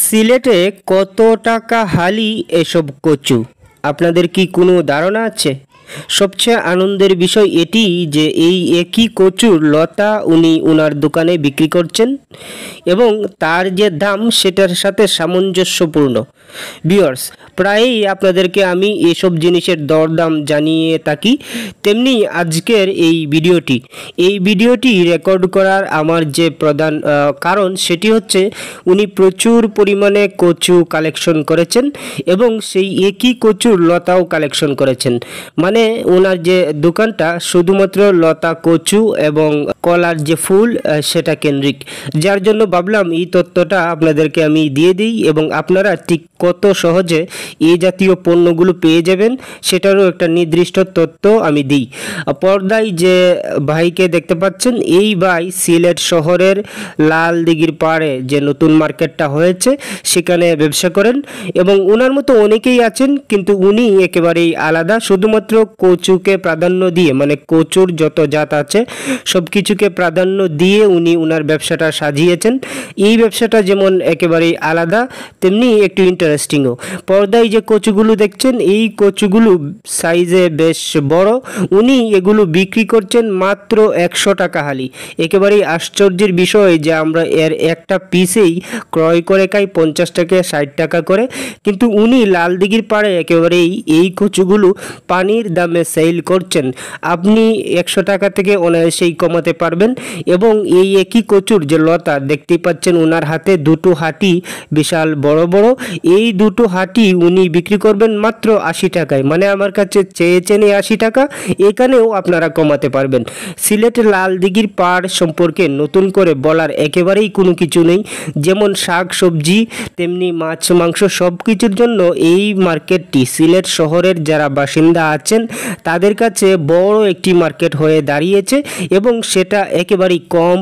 সিলেটে কত টাকা হালি এসব কচু? আপনাদের কি কোনো ধারণা আছে? সবচেয়ে আনন্দের বিষয় এটি যে এই একই কচুর লতা উনি ওনার দোকানে বিক্রি করছেন এবং তার যে দাম সেটার সাথে সামঞ্জস্যপূর্ণ। ভিউয়ার্স, প্রায়ই আপনাদেরকে আমি এসব জিনিসের দরদাম জানিয়ে থাকি, তেমনি আজকের এই ভিডিওটি রেকর্ড করার আমার যে প্রধান কারণ সেটি হচ্ছে উনি প্রচুর পরিমাণে কচু কালেকশন করেছেন এবং সেই একই কচুর লতাও কালেকশন করেছেন। মানে ওনার যে দোকানটা শুধুমাত্র লতা, কচু এবং কলার যে ফুল সেটা কেন্দ্রিক, যার জন্য ভাবলাম এই তথ্যটা আপনাদেরকে আমি দিয়ে দিই এবং আপনারা ঠিক কত সহজে এই জাতীয় পণ্যগুলো পেয়ে যাবেন সেটারও একটা নির্দিষ্ট তথ্য আমি দিই। পর্দায় যে ভাইকে দেখতে পাচ্ছেন, এই ভাই সিলেট শহরের লাল দিঘির পাড়ে যে নতুন মার্কেটটা হয়েছে সেখানে ব্যবসা করেন এবং ওনার মতো অনেকেই আছেন, কিন্তু উনি একেবারেই আলাদা। শুধুমাত্র কচুকে প্রাধান্য দিয়ে, মানে কচুর যত জাত আছে সব কিছুকে প্রাধান্য দিয়ে উনি ওনার ব্যবসাটা সাজিয়েছেন। এই ব্যবসাটা যেমন একেবারেই আলাদা, তেমনি একটু ইন্টারেস্টিংও। পর্দায় যে কচুগুলো দেখছেন, এই কচুগুলো সাইজে বেশ বড়। উনি এগুলো বিক্রি করছেন মাত্র 100 টাকা হালি। একেবারেই আশ্চর্যের বিষয় যে আমরা এর একটা পিসেই ক্রয় করে খাই 50 টাকা 60 টাকা করে, কিন্তু উনি লাল দিঘির পাড়ে একেবারেই এই কচুগুলো পানির দামে সেল করছেন। আপনি 100 টাকা থেকে অনায়াসেই কমাতে পারবেন। এবং এই একই কচুর যে লতা দেখতেই পাচ্ছেন, ওনার হাতে দুটো হাঁটি বিশাল বড় বড়, এই দুটো হাঁটি উনি বিক্রি করবেন মাত্র 80 টাকায়। মানে আমার কাছে চেয়েছেন 80 টাকা, এখানেও আপনারা কমাতে পারবেন। সিলেটের লাল দিঘির পাড় সম্পর্কে নতুন করে বলার একেবারেই কোনো কিছু নেই। যেমন শাক সবজি তেমনি মাছ মাংস সব কিছুর জন্য এই মার্কেটটি সিলেট শহরের যারা বাসিন্দা আছেন তাদের কাছে বড় একটি মার্কেট হয়ে দাঁড়িয়েছে এবং সেটা একেবারেই কম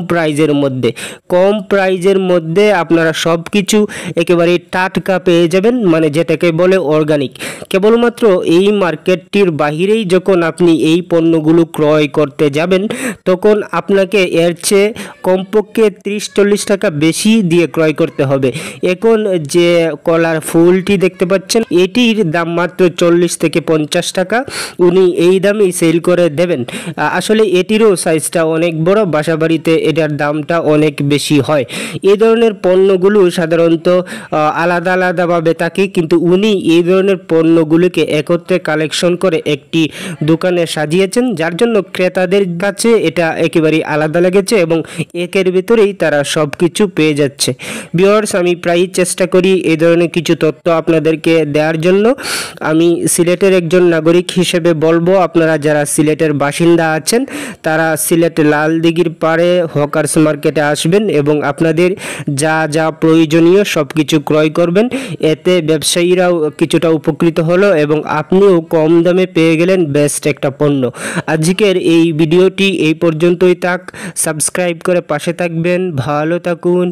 প্রাইজের মধ্যে আপনারা সব কিছু একেবারে টাটকা পেয়ে যাবেন, মানে যেটাকে বলে অর্গানিক। কেবলমাত্র এই মার্কেটটির বাহিরেই যখন আপনি এই পণ্যগুলো ক্রয় করতে যাবেন তখন আপনাকে এর চেয়ে কমপক্ষে 30-40 টাকা বেশি দিয়ে ক্রয় করতে হবে। এখন যে কলার ফুলটি দেখতে পাচ্ছেন, এটির দাম মাত্র 40 থেকে 50 টাকা। উনি এই দামেই সেল করে দেবেন। আসলে এটিরও সাইজটা অনেক বড়, বাসাবাড়িতে এটার দামটা অনেক বেশি হয়। এই ধরনের পণ্যগুলো সাধারণত আলাদা আলাদাভাবে থাকে, কিন্তু উনি এই ধরনের পণ্যগুলিকে একত্রে কালেকশন করে একটি দোকানে সাজিয়েছেন, যার জন্য ক্রেতাদের কাছে এটা একেবারেই আলাদা লেগেছে এবং একের ভিতরেই তারা সব কিছু পেয়ে যাচ্ছে। ভিউয়ার্স, আমি প্রায়ই চেষ্টা করি এই ধরনের কিছু তথ্য আপনাদেরকে দেওয়ার জন্য। আমি সিলেটের একজন নাগরিক হিসেবে বলবো, আপনারা যারা সিলেটের বাসিন্দা আছেন তারা সিলেট লাল দিঘির পাড়ে হকার্স মার্কেটে আসবেন এবং আপনাদের যা যা প্রয়োজনীয় সব কিছু ক্রয় করবেন। এতে ব্যবসায়ীরাও কিছুটা উপকৃত হলো এবং আপনিও কম দামে পেয়ে গেলেন বেস্ট একটা পণ্য। আজকের এই ভিডিওটি এই পর্যন্তই থাক। সাবস্ক্রাইব করে পাশে থাকবেন। ভালো থাকুন।